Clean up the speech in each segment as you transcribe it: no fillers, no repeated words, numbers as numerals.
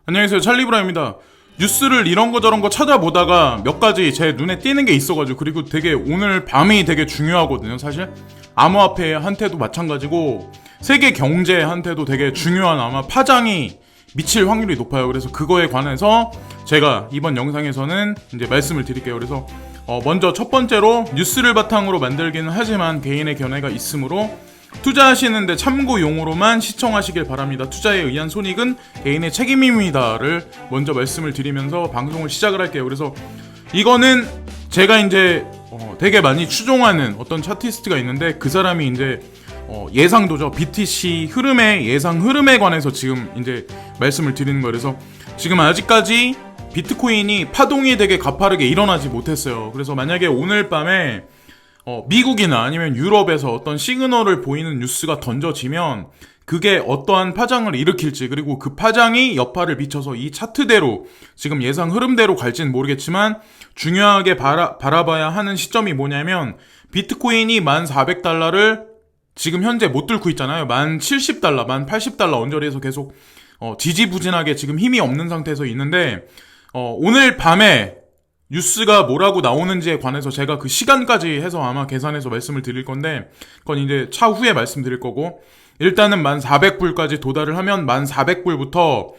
안녕하세요, 찰리브라입니다. 뉴스를 이런 거 저런 거 찾아보다가 몇 가지 제 눈에 띄는 게 있어가지고, 그리고 되게 오늘 밤이 되게 중요하거든요. 사실 암호화폐한테도 마찬가지고 세계 경제한테도 되게 중요한 아마 파장이 미칠 확률이 높아요. 그래서 그거에 관해서 제가 이번 영상에서는 이제 말씀을 드릴게요. 그래서 먼저 첫 번째로, 뉴스를 바탕으로 만들기는 하지만 개인의 견해가 있으므로 투자하시는데 참고용으로만 시청하시길 바랍니다. 투자에 의한 손익은 개인의 책임입니다를 먼저 말씀을 드리면서 방송을 시작을 할게요. 그래서 이거는 제가 이제 되게 많이 추종하는 어떤 차티스트가 있는데, 그 사람이 이제 예상도죠. BTC 예상 흐름에 관해서 지금 이제 말씀을 드리는 거예요. 그래서 지금 아직까지 비트코인이 파동이 되게 가파르게 일어나지 못했어요. 그래서 만약에 오늘 밤에 미국이나 아니면 유럽에서 어떤 시그널을 보이는 뉴스가 던져지면 그게 어떠한 파장을 일으킬지, 그리고 그 파장이 여파를 비춰서 이 차트대로 지금 예상 흐름대로 갈지는 모르겠지만, 중요하게 바라봐야 하는 시점이 뭐냐면, 비트코인이 1,400달러를 지금 현재 못 뚫고 있잖아요. 1,070달러, 1,080달러 언저리에서 계속 지지부진하게 지금 힘이 없는 상태에서 있는데, 오늘 밤에 뉴스가 뭐라고 나오는지에 관해서 제가 그 시간까지 해서 아마 계산해서 말씀을 드릴 건데, 그건 이제 차후에 말씀드릴 거고, 일단은 1,400불까지 도달을 하면 1,400불부터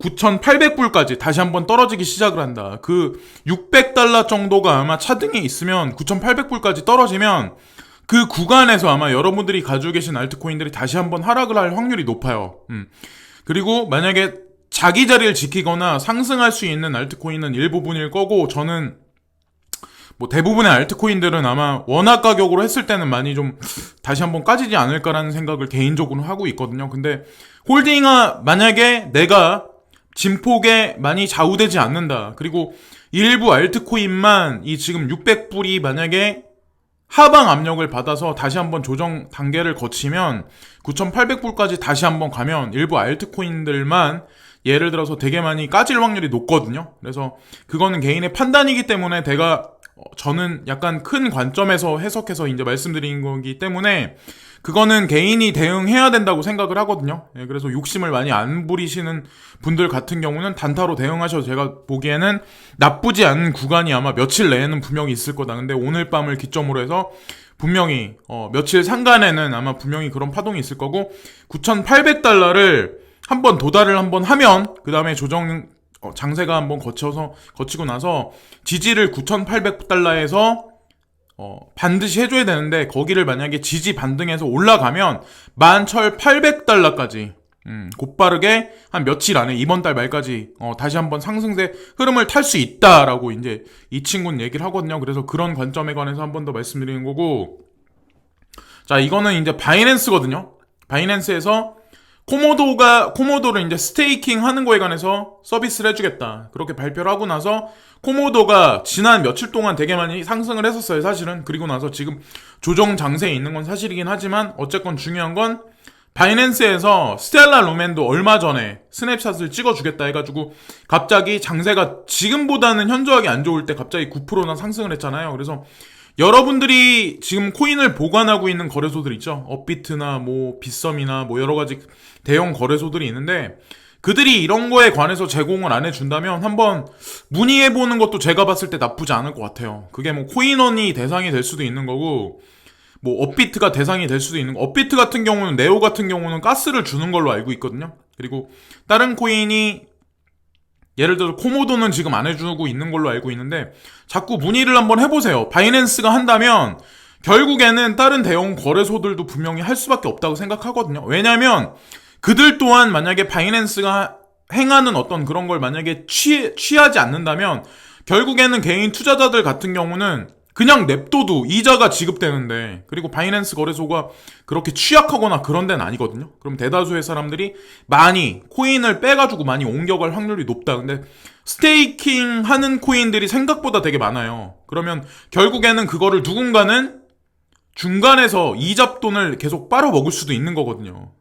9,800불까지 다시 한번 떨어지기 시작을 한다. 그 600달러 정도가 아마 차등에 있으면 9,800불까지 떨어지면 그 구간에서 아마 여러분들이 가지고 계신 알트코인들이 다시 한번 하락을 할 확률이 높아요. 그리고 만약에 자기 자리를 지키거나 상승할 수 있는 알트코인은 일부분일 거고, 저는 뭐 대부분의 알트코인들은 아마 원화 가격으로 했을 때는 많이 좀 다시 한번 까지지 않을까라는 생각을 개인적으로 하고 있거든요. 근데 만약에 내가 진폭에 많이 좌우되지 않는다, 그리고 일부 알트코인만 이 지금 600불이 만약에 하방 압력을 받아서 다시 한번 조정 단계를 거치면 9,800불까지 다시 한번 가면 일부 알트코인들만 예를 들어서 되게 많이 까질 확률이 높거든요. 그래서 그거는 개인의 판단이기 때문에 저는 약간 큰 관점에서 해석해서 이제 말씀드린 거기 때문에 그거는 개인이 대응해야 된다고 생각을 하거든요. 그래서 욕심을 많이 안 부리시는 분들 같은 경우는 단타로 대응하셔도 제가 보기에는 나쁘지 않은 구간이 아마 며칠 내에는 분명히 있을 거다. 근데 오늘 밤을 기점으로 해서 분명히 며칠 상간에는 아마 분명히 그런 파동이 있을 거고, 9,800달러를 한번 도달을 한번 하면 그 다음에 장세가 한번 거치고 나서 지지를 9,800달러에서 반드시 해줘야 되는데, 거기를 만약에 지지 반등해서 올라가면 11,800달러까지 곧바르게 한 며칠 안에 이번 달 말까지 다시 한번 상승세 흐름을 탈 수 있다라고 이제 이 친구는 얘기를 하거든요. 그래서 그런 관점에 관해서 한 번 더 말씀드리는 거고, 자, 이거는 이제 바이낸스거든요. 바이낸스에서 코모도를 이제 스테이킹 하는 거에 관해서 서비스를 해주겠다, 그렇게 발표를 하고 나서 코모도가 지난 며칠 동안 되게 많이 상승을 했었어요, 사실은. 그리고 나서 지금 조정 장세에 있는 건 사실이긴 하지만, 어쨌건 중요한 건 바이낸스에서 스텔라 루멘도 얼마 전에 스냅샷을 찍어주겠다 해가지고 갑자기 장세가 지금보다는 현저하게 안 좋을 때 갑자기 9%나 상승을 했잖아요. 그래서 여러분들이 지금 코인을 보관하고 있는 거래소들 있죠. 업비트나 뭐 빗썸이나 뭐 여러 가지 대형 거래소들이 있는데, 그들이 이런 거에 관해서 제공을 안 해준다면 한번 문의해보는 것도 제가 봤을 때 나쁘지 않을 것 같아요. 그게 뭐 코인원이 대상이 될 수도 있는 거고, 뭐 업비트가 대상이 될 수도 있는 거. 업비트 같은 경우는, 네오 같은 경우는 가스를 주는 걸로 알고 있거든요. 그리고 다른 코인이 예를 들어 코모도는 지금 안 해주고 있는 걸로 알고 있는데, 자꾸 문의를 한번 해보세요. 바이낸스가 한다면 결국에는 다른 대형 거래소들도 분명히 할 수밖에 없다고 생각하거든요. 왜냐면 그들 또한 만약에 바이낸스가 행하는 어떤 그런 걸 만약에 취하지 않는다면 결국에는 개인 투자자들 같은 경우는 그냥 냅둬도 이자가 지급되는데, 그리고 바이낸스 거래소가 그렇게 취약하거나 그런 데는 아니거든요. 그럼 대다수의 사람들이 많이 코인을 빼가지고 많이 옮겨갈 확률이 높다. 근데 스테이킹 하는 코인들이 생각보다 되게 많아요. 그러면 결국에는 그거를 누군가는 중간에서 이잡돈을 계속 빨아먹을 수도 있는 거거든요.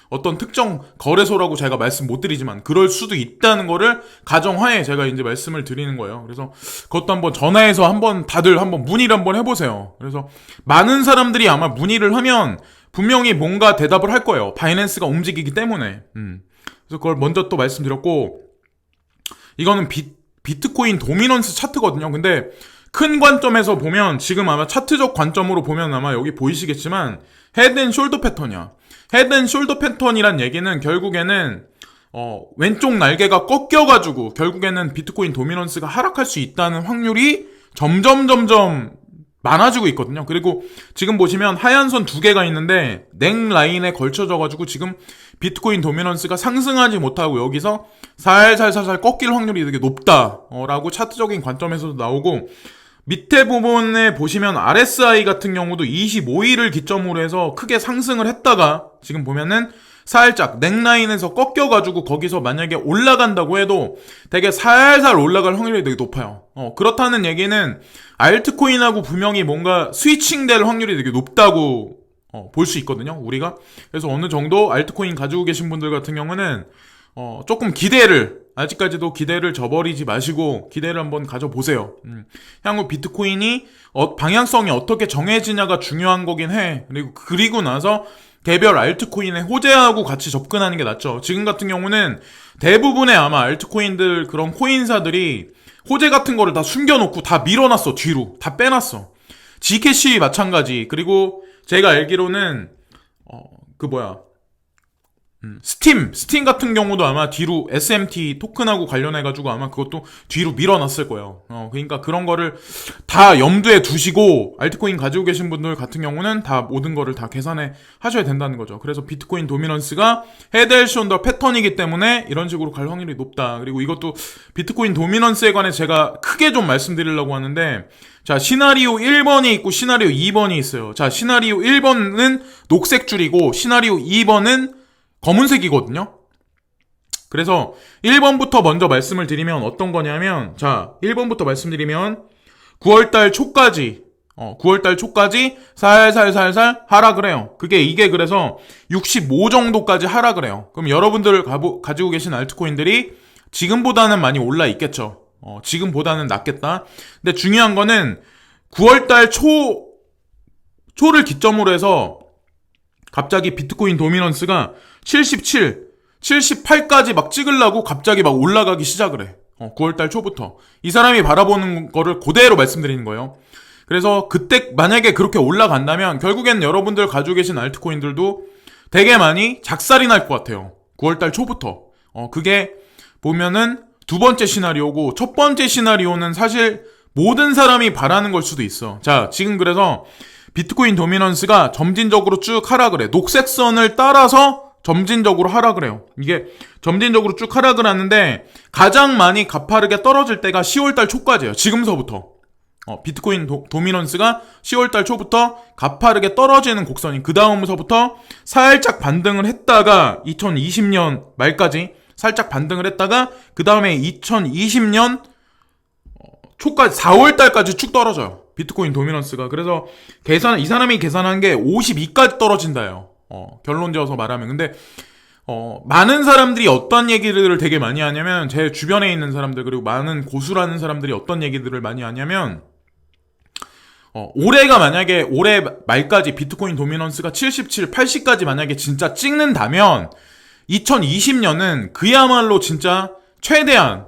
어떤 특정 거래소라고 제가 말씀 못 드리지만 그럴 수도 있다는 거를 가정하에 제가 이제 말씀을 드리는 거예요. 그래서 그것도 한번 전화해서 다들 한번 문의를 한번 해보세요. 그래서 많은 사람들이 아마 문의를 하면 분명히 뭔가 대답을 할 거예요. 바이낸스가 움직이기 때문에. 그래서 그걸 먼저 또 말씀드렸고, 이거는 비트코인 도미넌스 차트거든요. 근데 큰 관점에서 보면 지금 아마 차트적 관점으로 보면 아마 여기 보이시겠지만 헤드 앤 숄더 패턴이야. 헤드 앤 숄더 패턴이란 얘기는 결국에는 왼쪽 날개가 꺾여가지고 결국에는 비트코인 도미넌스가 하락할 수 있다는 확률이 점점 많아지고 있거든요. 그리고 지금 보시면 하얀 선 두 개가 있는데 넥 라인에 걸쳐져가지고 지금 비트코인 도미넌스가 상승하지 못하고 여기서 살살 꺾일 확률이 되게 높다라고 차트적인 관점에서도 나오고, 밑에 부분에 보시면 RSI 같은 경우도 25일을 기점으로 해서 크게 상승을 했다가 지금 보면은 살짝 넥라인에서 꺾여가지고 거기서 만약에 올라간다고 해도 되게 살살 올라갈 확률이 되게 높아요. 그렇다는 얘기는 알트코인하고 분명히 뭔가 스위칭될 확률이 되게 높다고 볼 수 있거든요, 우리가. 그래서 어느 정도 알트코인 가지고 계신 분들 같은 경우는 조금 아직까지도 기대를 저버리지 마시고 기대를 한번 가져보세요. 향후 비트코인이 방향성이 어떻게 정해지냐가 중요한 거긴 해. 그리고 나서 개별 알트코인에 호재하고 같이 접근하는 게 낫죠. 지금 같은 경우는 대부분의 아마 알트코인들 그런 코인사들이 호재 같은 거를 다 숨겨놓고 다 밀어놨어. 뒤로 다 빼놨어. G캐시 마찬가지. 그리고 제가 알기로는 스팀 같은 경우도 아마 뒤로 SMT 토큰하고 관련해가지고 아마 그것도 뒤로 밀어놨을 거예요. 그러니까 그런 거를 다 염두에 두시고 알트코인 가지고 계신 분들 같은 경우는 다 모든 거를 다 계산해 하셔야 된다는 거죠. 그래서 비트코인 도미넌스가 헤드 앤 숄더 패턴이기 때문에 이런 식으로 갈 확률이 높다. 그리고 이것도 비트코인 도미넌스에 관해 제가 크게 좀 말씀드리려고 하는데, 자, 시나리오 1번이 있고 시나리오 2번이 있어요. 자, 시나리오 1번은 녹색 줄이고 시나리오 2번은 검은색이거든요. 그래서 1번부터 먼저 말씀을 드리면 어떤 거냐면, 자, 1번부터 말씀드리면 9월달 초까지 살살 하락을 해요. 이게 그래서 65 정도까지 하락을 해요. 그럼 여러분들 가지고 계신 알트코인들이 지금보다는 많이 올라 있겠죠. 지금보다는 낫겠다. 근데 중요한 거는 9월달 초를 기점으로 해서 갑자기 비트코인 도미넌스가 77, 78까지 막 찍으려고 갑자기 막 올라가기 시작을 해. 9월달 초부터. 이 사람이 바라보는 거를 그대로 말씀드리는 거예요. 그래서 그때 만약에 그렇게 올라간다면 결국엔 여러분들 가지고 계신 알트코인들도 되게 많이 작살이 날 것 같아요. 9월달 초부터. 그게 보면은 두 번째 시나리오고, 첫 번째 시나리오는 사실 모든 사람이 바라는 걸 수도 있어. 자, 지금 그래서 비트코인 도미넌스가 점진적으로 쭉 하락을 해. 녹색 선을 따라서 점진적으로 하락을 해요. 이게 점진적으로 쭉 하락을 하는데 가장 많이 가파르게 떨어질 때가 10월달 초까지예요. 지금서부터. 비트코인 도미넌스가 10월달 초부터 가파르게 떨어지는 곡선이, 그 다음서부터 살짝 반등을 했다가 2020년 말까지 살짝 반등을 했다가 그 다음에 2020년 초까지 4월달까지 쭉 떨어져요. 비트코인 도미넌스가. 그래서 이 사람이 계산한 게 52까지 떨어진다요. 결론 지어서 말하면. 근데 많은 사람들이 어떤 얘기들을 되게 많이 하냐면, 제 주변에 있는 사람들 그리고 많은 고수라는 사람들이 어떤 얘기들을 많이 하냐면, 만약에 올해 말까지 비트코인 도미넌스가 77, 80까지 만약에 진짜 찍는다면 2020년은 그야말로 진짜 최대한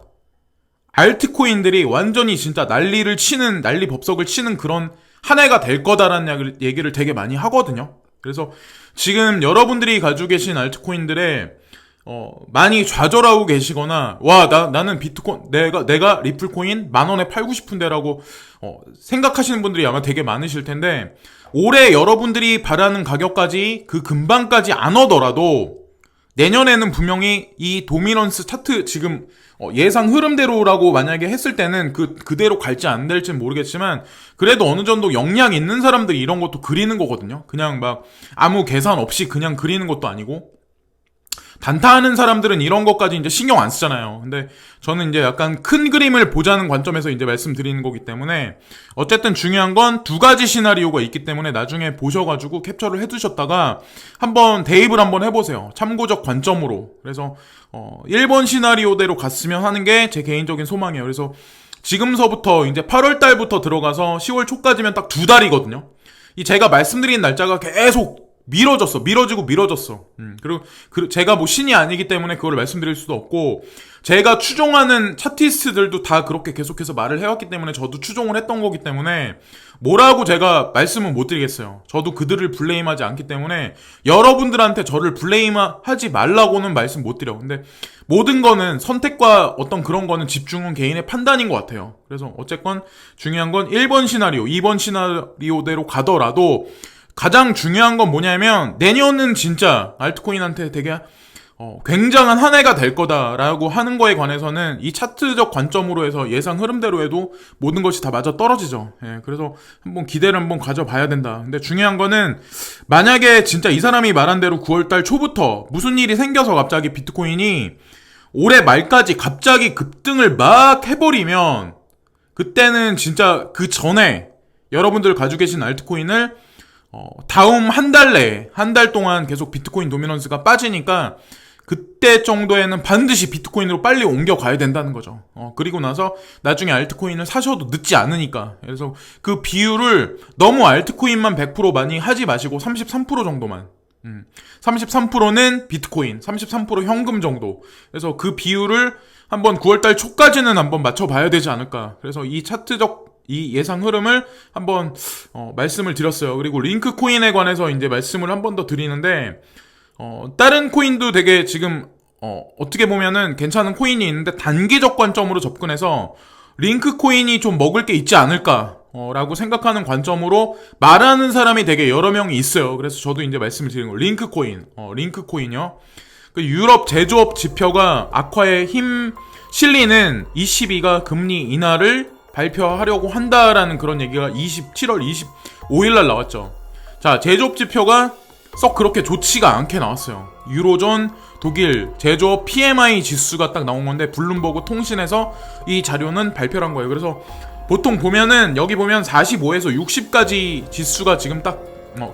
알트코인들이 완전히 진짜 난리 법석을 치는 그런 한 해가 될 거다라는 얘기를 되게 많이 하거든요. 그래서 지금 여러분들이 가지고 계신 알트코인들에 많이 좌절하고 계시거나, 나는 비트코인, 내가 리플코인 10,000원에 팔고 싶은데라고 생각하시는 분들이 아마 되게 많으실 텐데, 올해 여러분들이 바라는 가격까지 그 근방까지 안 오더라도 내년에는 분명히 이 도미넌스 차트 지금 예상 흐름대로라고 만약에 했을 때는 그대로 갈지 안 될지는 모르겠지만, 그래도 어느 정도 역량 있는 사람들이 이런 것도 그리는 거거든요. 그냥 막 아무 계산 없이 그냥 그리는 것도 아니고, 단타하는 사람들은 이런 것까지 이제 신경 안 쓰잖아요. 근데 저는 이제 약간 큰 그림을 보자는 관점에서 이제 말씀드리는 거기 때문에, 어쨌든 중요한 건 두 가지 시나리오가 있기 때문에 나중에 보셔가지고 캡처를 해두셨다가 한번 대입을 한번 해보세요. 참고적 관점으로. 그래서 1번 시나리오대로 갔으면 하는 게 제 개인적인 소망이에요. 그래서 지금서부터 이제 8월 달부터 들어가서 10월 초까지면 딱 2달이거든요. 이 제가 말씀드린 날짜가 계속 밀어졌어. 그리고 제가 뭐 신이 아니기 때문에 그걸 말씀드릴 수도 없고, 제가 추종하는 차티스트들도 다 그렇게 계속해서 말을 해왔기 때문에 저도 추종을 했던 거기 때문에 뭐라고 제가 말씀은 못 드리겠어요. 저도 그들을 블레임하지 않기 때문에 여러분들한테 저를 블레임하지 말라고는 말씀 못 드려. 근데 모든 거는 선택과 어떤 그런 거는 집중은 개인의 판단인 것 같아요. 그래서 어쨌건 중요한 건 1번 시나리오, 2번 시나리오대로 가더라도 가장 중요한 건 뭐냐면 내년은 진짜 알트코인한테 되게 굉장한 한 해가 될 거다라고 하는 거에 관해서는 이 차트적 관점으로 해서 예상 흐름대로 해도 모든 것이 다 맞아 떨어지죠. 예, 그래서 한번 기대를 한번 가져봐야 된다. 근데 중요한 거는 만약에 진짜 이 사람이 말한 대로 9월달 초부터 무슨 일이 생겨서 갑자기 비트코인이 올해 말까지 갑자기 급등을 막 해버리면 그때는 진짜 그 전에 여러분들 가지고 계신 알트코인을 다음 한 달 내에 한 달 동안 계속 비트코인 도미넌스가 빠지니까 그때 정도에는 반드시 비트코인으로 빨리 옮겨가야 된다는 거죠. 그리고 나서 나중에 알트코인을 사셔도 늦지 않으니까. 그래서 그 비율을 너무 알트코인만 100% 많이 하지 마시고 33% 정도만. 33%는 비트코인, 33% 현금 정도. 그래서 그 비율을 한번 9월달 초까지는 한번 맞춰봐야 되지 않을까. 그래서 이 차트적 이 예상 흐름을 한번 말씀을 드렸어요. 그리고 링크 코인에 관해서 이제 말씀을 한 번 더 드리는데 다른 코인도 되게 지금 어떻게 보면은 괜찮은 코인이 있는데 단기적 관점으로 접근해서 링크 코인이 좀 먹을 게 있지 않을까 라고 생각하는 관점으로 말하는 사람이 되게 여러 명이 있어요. 그래서 저도 이제 말씀을 드리는 거예요. 링크 코인, 링크 코인이요. 그 유럽 제조업 지표가 악화에 힘 실리는 ECB가 금리 인하를 발표하려고 한다라는 그런 얘기가 7월 25일날 나왔죠. 자, 제조업 지표가 썩 그렇게 좋지가 않게 나왔어요. 유로존, 독일 제조업 PMI 지수가 딱 나온 건데 블룸버그 통신에서 이 자료는 발표를 한 거예요. 그래서 보통 보면은 여기 보면 45에서 60까지 지수가 지금 딱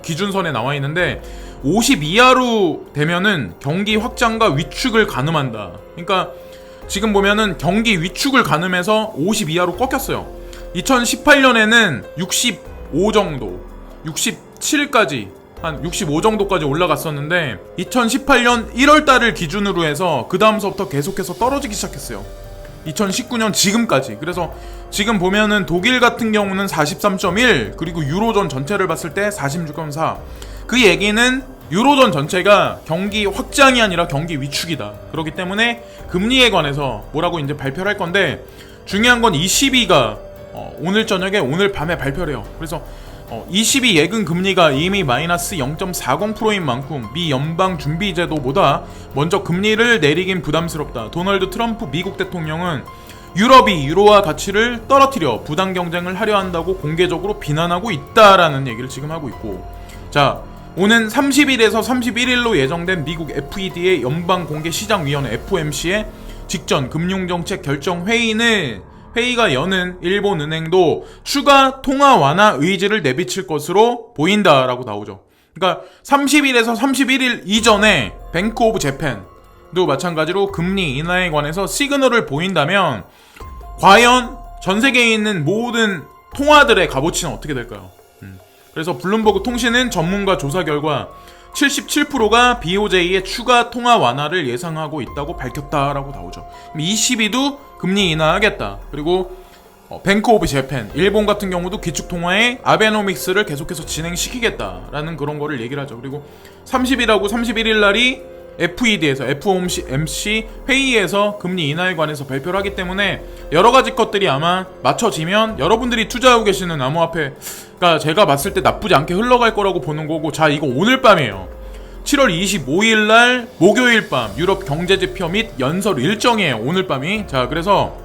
기준선에 나와 있는데 50 이하로 되면은 경기 확장과 위축을 가늠한다. 그러니까 지금 보면은 경기 위축을 가늠해서 50 이하로 꺾였어요. 2018년에는 65 정도, 67까지 한 65 정도까지 올라갔었는데 2018년 1월달을 기준으로 해서 그 다음서부터 계속해서 떨어지기 시작했어요. 2019년 지금까지. 그래서 지금 보면은 독일 같은 경우는 43.1 그리고 유로존 전체를 봤을 때 46.4. 그 얘기는 유로존 전체가 경기 확장이 아니라 경기 위축이다. 그렇기 때문에 금리에 관해서 뭐라고 이제 발표를 할 건데 중요한 건 ECB가 오늘 저녁에 오늘 밤에 발표를 해요. 그래서 ECB 예금 금리가 이미 마이너스 0.40%인 만큼 미 연방준비제도보다 먼저 금리를 내리긴 부담스럽다. 도널드 트럼프 미국 대통령은 유럽이 유로화 가치를 떨어뜨려 부당 경쟁을 하려 한다고 공개적으로 비난하고 있다라는 얘기를 지금 하고 있고, 자, 오는 30일에서 31일로 예정된 미국 FED의 연방공개시장위원회 FOMC의 직전 금융정책 결정 회의가 여는 일본은행도 추가 통화 완화 의지를 내비칠 것으로 보인다라고 나오죠. 그러니까 30일에서 31일 이전에 뱅크 오브 재팬도 마찬가지로 금리 인하에 관해서 시그널을 보인다면 과연 전 세계에 있는 모든 통화들의 값어치는 어떻게 될까요? 그래서 블룸버그 통신은 전문가 조사 결과 77%가 BOJ의 추가 통화 완화를 예상하고 있다고 밝혔다라고 나오죠. ECB도 금리 인하하겠다. 그리고 뱅크 오브 재팬, 일본 같은 경우도 기축통화의 아베노믹스를 계속해서 진행시키겠다라는 그런 거를 얘기를 하죠. 그리고 30일하고 31일 날이 FED에서 FOMC 회의에서 금리 인하에 관해서 발표를 하기 때문에 여러 가지 것들이 아마 맞춰지면 여러분들이 투자하고 계시는 암호화폐가 제가 봤을 때 나쁘지 않게 흘러갈 거라고 보는 거고, 자, 이거 오늘 밤이에요. 7월 25일 날 목요일 밤 유럽 경제지표 및 연설 일정이에요. 오늘 밤이. 자, 그래서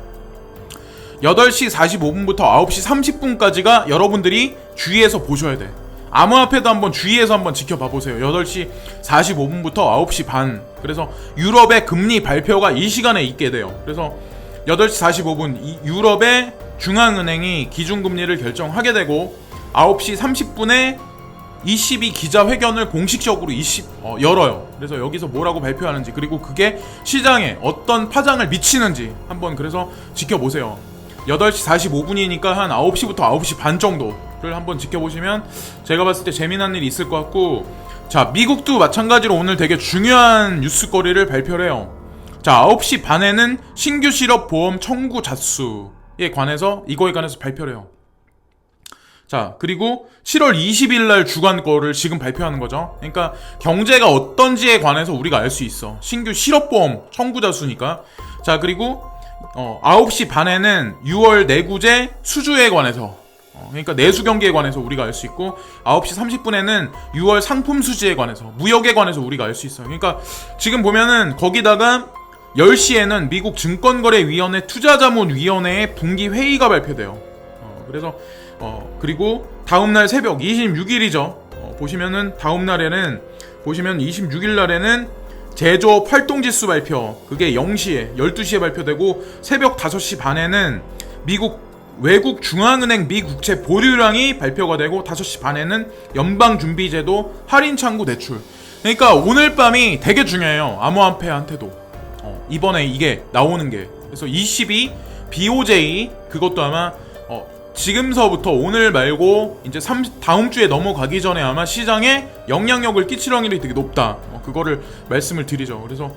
8시 45분부터 9시 30분까지가 여러분들이 주의해서 보셔야 돼. 암호화폐도 한번 주의해서 한번 지켜봐 보세요. 8시 45분부터 9시 반. 그래서 유럽의 금리 발표가 이 시간에 있게 돼요. 그래서 8시 45분 유럽의 중앙은행이 기준금리를 결정하게 되고 9시 30분에 ECB 기자회견을 공식적으로 열어요. 그래서 여기서 뭐라고 발표하는지, 그리고 그게 시장에 어떤 파장을 미치는지 한번 그래서 지켜보세요. 8시 45분이니까 한 9시부터 9시 반 정도를 한번 지켜보시면 제가 봤을 때 재미난 일이 있을 것 같고, 자, 미국도 마찬가지로 오늘 되게 중요한 뉴스거리를 발표를 해요. 자, 9시 반에는 신규 실업 보험 청구 자수에 관해서, 이거에 관해서 발표를 해요. 자, 그리고 7월 20일 날 주간 거를 지금 발표하는 거죠. 그러니까 경제가 어떤지에 관해서 우리가 알 수 있어. 신규 실업보험 청구자 수니까. 자, 그리고 9시 반에는 6월 내구제 수주에 관해서, 그러니까 내수 경기에 관해서 우리가 알 수 있고, 9시 30분에는 6월 상품 수지에 관해서, 무역에 관해서 우리가 알 수 있어요. 그러니까 지금 보면은 거기다가 10시에는 미국 증권거래위원회 투자자문위원회의 분기 회의가 발표돼요. 그래서 그리고 다음날 새벽 26일이죠. 보시면은 다음날에는 보시면 26일 날에는 제조업 활동지수 발표, 그게 0시에 12시에 발표되고, 새벽 5시 반에는 미국 외국 중앙은행 미국채 보유량이 발표가 되고, 5시 반에는 연방준비제도 할인 창구 대출. 그러니까 오늘 밤이 되게 중요해요. 암호화폐한테도. 이번에 이게 나오는 게. 그래서 22 BOJ 그것도 아마 지금서부터 오늘 말고 이제 다음 주에 넘어가기 전에 아마 시장에 영향력을 끼칠 확률이 되게 높다. 그거를 말씀을 드리죠. 그래서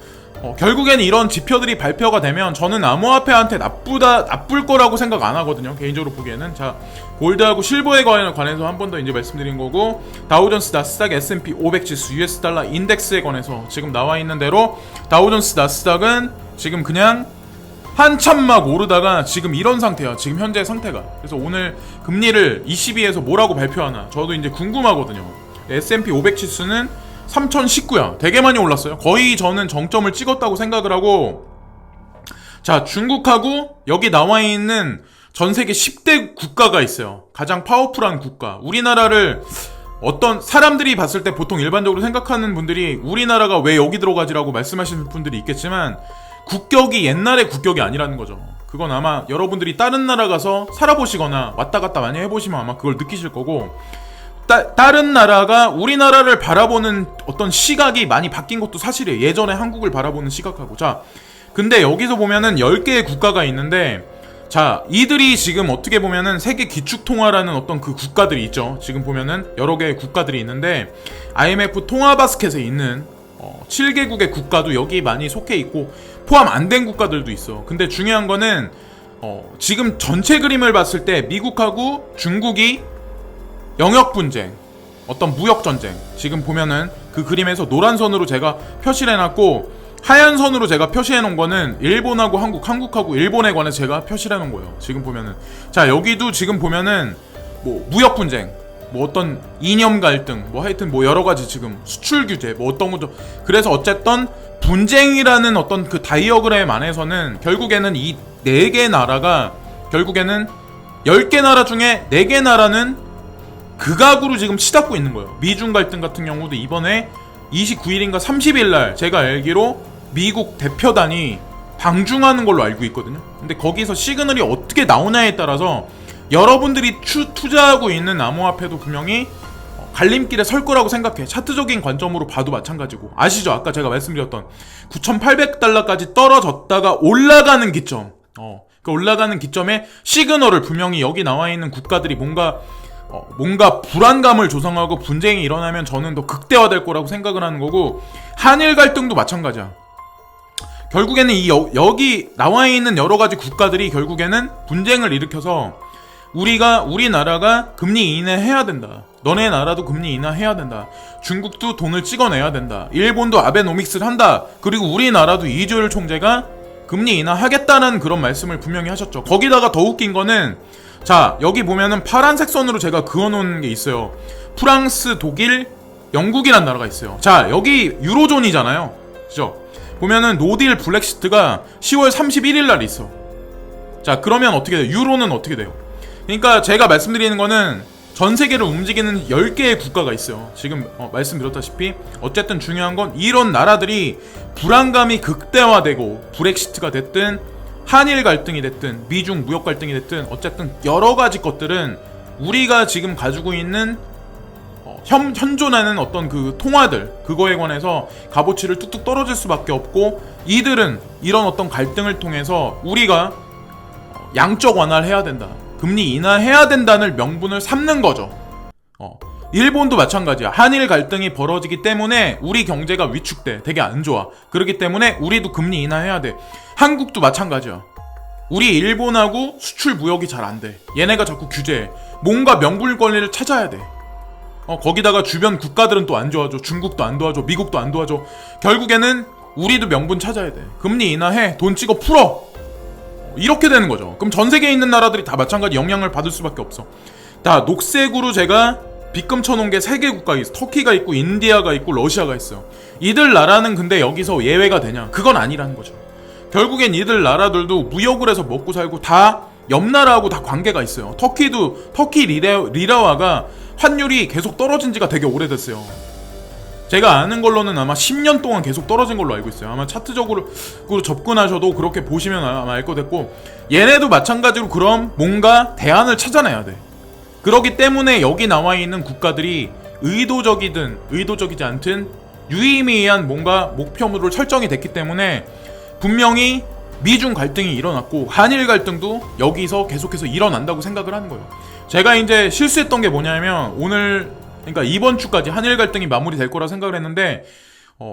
결국에는 이런 지표들이 발표가 되면 저는 암호화폐한테 나쁠 거라고 생각 안 하거든요. 개인적으로 보기에는. 자, 골드하고 실버에 관해서 한 번 더 이제 말씀드린 거고, 다우존스, 나스닥, S&P 500 지수, US 달러 인덱스에 관해서 지금 나와 있는 대로 다우존스, 나스닥은 지금 그냥 한참 막 오르다가 지금 이런 상태야. 지금 현재 상태가. 그래서 오늘 금리를 ECB에서 뭐라고 발표하나 저도 이제 궁금하거든요. S&P 500 지수는 3019야. 되게 많이 올랐어요. 거의 저는 정점을 찍었다고 생각을 하고, 자, 중국하고 여기 나와 있는 전 세계 10대 국가가 있어요. 가장 파워풀한 국가. 우리나라를 어떤 사람들이 봤을 때 보통 일반적으로 생각하는 분들이 우리나라가 왜 여기 들어가지라고 말씀하시는 분들이 있겠지만, 국격이 옛날의 국격이 아니라는 거죠. 그건 아마 여러분들이 다른 나라 가서 살아보시거나 왔다 갔다 많이 해보시면 아마 그걸 느끼실 거고, 다른 나라가 우리나라를 바라보는 어떤 시각이 많이 바뀐 것도 사실이에요. 예전에 한국을 바라보는 시각하고. 자, 근데 여기서 보면은 10개의 국가가 있는데, 자, 이들이 지금 어떻게 보면은 세계 기축통화라는 어떤 그 국가들이 있죠. 지금 보면은 여러 개의 국가들이 있는데, IMF 통화 바스켓에 있는 7개국의 국가도 여기 많이 속해 있고, 포함 안 된 국가들도 있어. 근데 중요한 거는 지금 전체 그림을 봤을 때 미국하고 중국이 영역 분쟁, 어떤 무역 전쟁, 지금 보면은 그 그림에서 노란 선으로 제가 표시를 해놨고, 하얀 선으로 제가 표시해 놓은 거는 일본하고 한국하고 일본에 관해서 제가 표시를 해놓은 거예요. 지금 보면은. 자, 여기도 지금 보면은 뭐 무역 분쟁, 뭐 어떤 이념 갈등, 뭐 하여튼 뭐 여러 가지 지금 수출 규제, 뭐 어떤 것도. 그래서 어쨌든 분쟁이라는 어떤 그 다이어그램 안에서는 결국에는 이 4개 나라가, 결국에는 10개 나라 중에 4개 나라는 극악으로 지금 치닫고 있는 거예요. 미중 갈등 같은 경우도 이번에 29일인가 30일 날 제가 알기로 미국 대표단이 방중하는 걸로 알고 있거든요. 근데 거기서 시그널이 어떻게 나오냐에 따라서 여러분들이 투자하고 있는 암호화폐도 분명히 갈림길에 설 거라고 생각해. 차트적인 관점으로 봐도 마찬가지고. 아시죠? 아까 제가 말씀드렸던 9,800달러까지 떨어졌다가 올라가는 기점. 그 올라가는 기점에 시그널을 분명히 여기 나와 있는 국가들이 뭔가 불안감을 조성하고 분쟁이 일어나면 저는 더 극대화될 거라고 생각을 하는 거고, 한일 갈등도 마찬가지야. 결국에는 여기 나와 있는 여러 가지 국가들이 결국에는 분쟁을 일으켜서 우리나라가 금리 인하해야 된다. 너네 나라도 금리 인하해야 된다. 중국도 돈을 찍어내야 된다. 일본도 아베노믹스를 한다. 그리고 우리나라도 이주열 총재가 금리 인하하겠다는 그런 말씀을 분명히 하셨죠. 거기다가 더 웃긴 거는, 자, 여기 보면은 파란색 선으로 제가 그어놓은 게 있어요. 프랑스, 독일, 영국이란 나라가 있어요. 자, 여기 유로존이잖아요. 그죠? 보면은 노딜 브렉시트가 10월 31일 날 있어. 자, 그러면 어떻게 돼요? 유로는 어떻게 돼요? 그러니까 제가 말씀드리는 거는 전 세계를 움직이는 10개의 국가가 있어요. 지금 말씀드렸다시피 어쨌든 중요한 건 이런 나라들이 불안감이 극대화되고, 브렉시트가 됐든 한일 갈등이 됐든 미중 무역 갈등이 됐든 어쨌든 여러 가지 것들은 우리가 지금 가지고 있는 현존하는 어떤 그 통화들, 그거에 관해서 값어치를 뚝뚝 떨어질 수밖에 없고, 이들은 이런 어떤 갈등을 통해서 우리가 양적 완화를 해야 된다. 금리 인하해야 된다는 명분을 삼는 거죠. 일본도 마찬가지야. 한일 갈등이 벌어지기 때문에 우리 경제가 위축돼. 되게 안 좋아. 그렇기 때문에 우리도 금리 인하해야 돼. 한국도 마찬가지야. 우리 일본하고 수출 무역이 잘 안 돼. 얘네가 자꾸 규제해. 뭔가 명분권리를 찾아야 돼. 거기다가 주변 국가들은 또 안 도와줘. 중국도 안 도와줘. 미국도 안 도와줘. 결국에는 우리도 명분 찾아야 돼. 금리 인하해. 돈 찍어 풀어. 이렇게 되는 거죠. 그럼 전 세계에 있는 나라들이 다 마찬가지 영향을 받을 수밖에 없어. 다 녹색으로 제가 빗금 쳐놓은 게 3개 국가가 있어. 터키가 있고 인디아가 있고 러시아가 있어요. 이들 나라는 근데 여기서 예외가 되냐? 그건 아니라는 거죠. 결국엔 이들 나라들도 무역을 해서 먹고 살고 다 옆 나라하고 다 관계가 있어요. 터키 리라화가 환율이 계속 떨어진 지가 되게 오래됐어요. 제가 아는 걸로는 아마 10년 동안 계속 떨어진 걸로 알고 있어요. 아마 차트적으로 접근하셔도 그렇게 보시면 아마 알 거 됐고, 얘네도 마찬가지로 그럼 뭔가 대안을 찾아내야 돼. 그렇기 때문에 여기 나와 있는 국가들이 의도적이든 의도적이지 않든 유의미한 뭔가 목표물을 설정이 됐기 때문에 분명히 미중 갈등이 일어났고 한일 갈등도 여기서 계속해서 일어난다고 생각을 하는 거예요. 제가 이제 실수했던 게 뭐냐면 그러니까 이번 주까지 한일 갈등이 마무리될 거라 생각을 했는데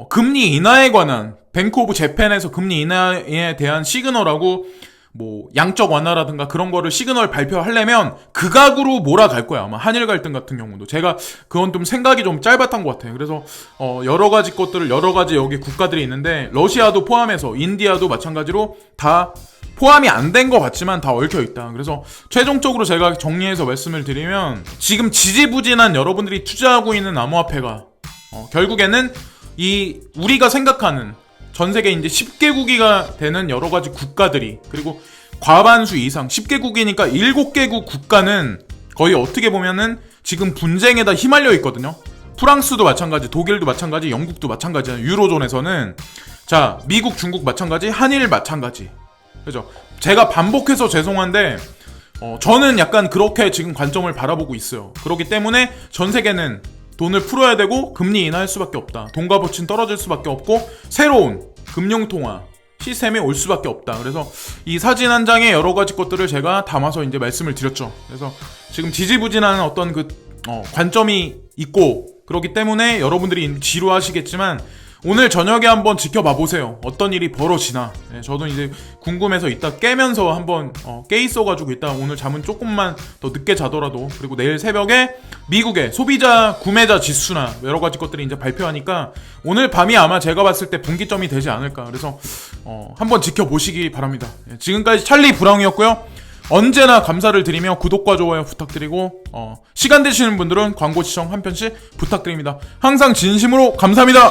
금리 인하에 관한 뱅크 오브 재팬에서 금리 인하에 대한 시그널하고 뭐 양적 완화라든가 그런 거를 시그널 발표하려면 극악으로 몰아갈 거야. 아마 한일 갈등 같은 경우도 제가 그건 좀 생각이 좀 짧았던 것 같아요. 그래서 여러 가지 것들을 여러 가지 여기 국가들이 있는데 러시아도 포함해서 인디아도 마찬가지로 다 포함이 안 된 것 같지만 다 얽혀 있다. 그래서 최종적으로 제가 정리해서 말씀을 드리면 지금 지지부진한 여러분들이 투자하고 있는 암호화폐가 결국에는 이 우리가 생각하는 전 세계 이제 10개국이가 되는 여러 가지 국가들이 그리고 과반수 이상 10개국이니까 7개국 국가는 거의 어떻게 보면은 지금 분쟁에다 휘말려 있거든요. 프랑스도 마찬가지, 독일도 마찬가지, 영국도 마찬가지잖아요. 유로존에서는. 자, 미국, 중국 마찬가지, 한일 마찬가지. 그죠? 제가 반복해서 죄송한데 저는 약간 그렇게 지금 관점을 바라보고 있어요. 그렇기 때문에 전 세계는 돈을 풀어야 되고 금리 인하할 수밖에 없다. 돈과 부친 떨어질 수밖에 없고 새로운 금융통화 시스템이 올 수밖에 없다. 그래서 이 사진 한 장에 여러 가지 것들을 제가 담아서 이제 말씀을 드렸죠. 그래서 지금 지지부진한 어떤 관점이 있고 그렇기 때문에 여러분들이 지루하시겠지만 오늘 저녁에 한번 지켜봐 보세요. 어떤 일이 벌어지나. 저도 이제 궁금해서 이따 깨면서 한번 깨 있어가지고 이따 오늘 잠은 조금만 더 늦게 자더라도 그리고 내일 새벽에 미국의 소비자 구매자 지수나 여러 가지 것들이 이제 발표하니까 오늘 밤이 아마 제가 봤을 때 분기점이 되지 않을까. 그래서 한번 지켜보시기 바랍니다. 지금까지 찰리 브라운이었고요. 언제나 감사를 드리며 구독과 좋아요 부탁드리고 시간 되시는 분들은 광고 시청 한 편씩 부탁드립니다. 항상 진심으로 감사합니다.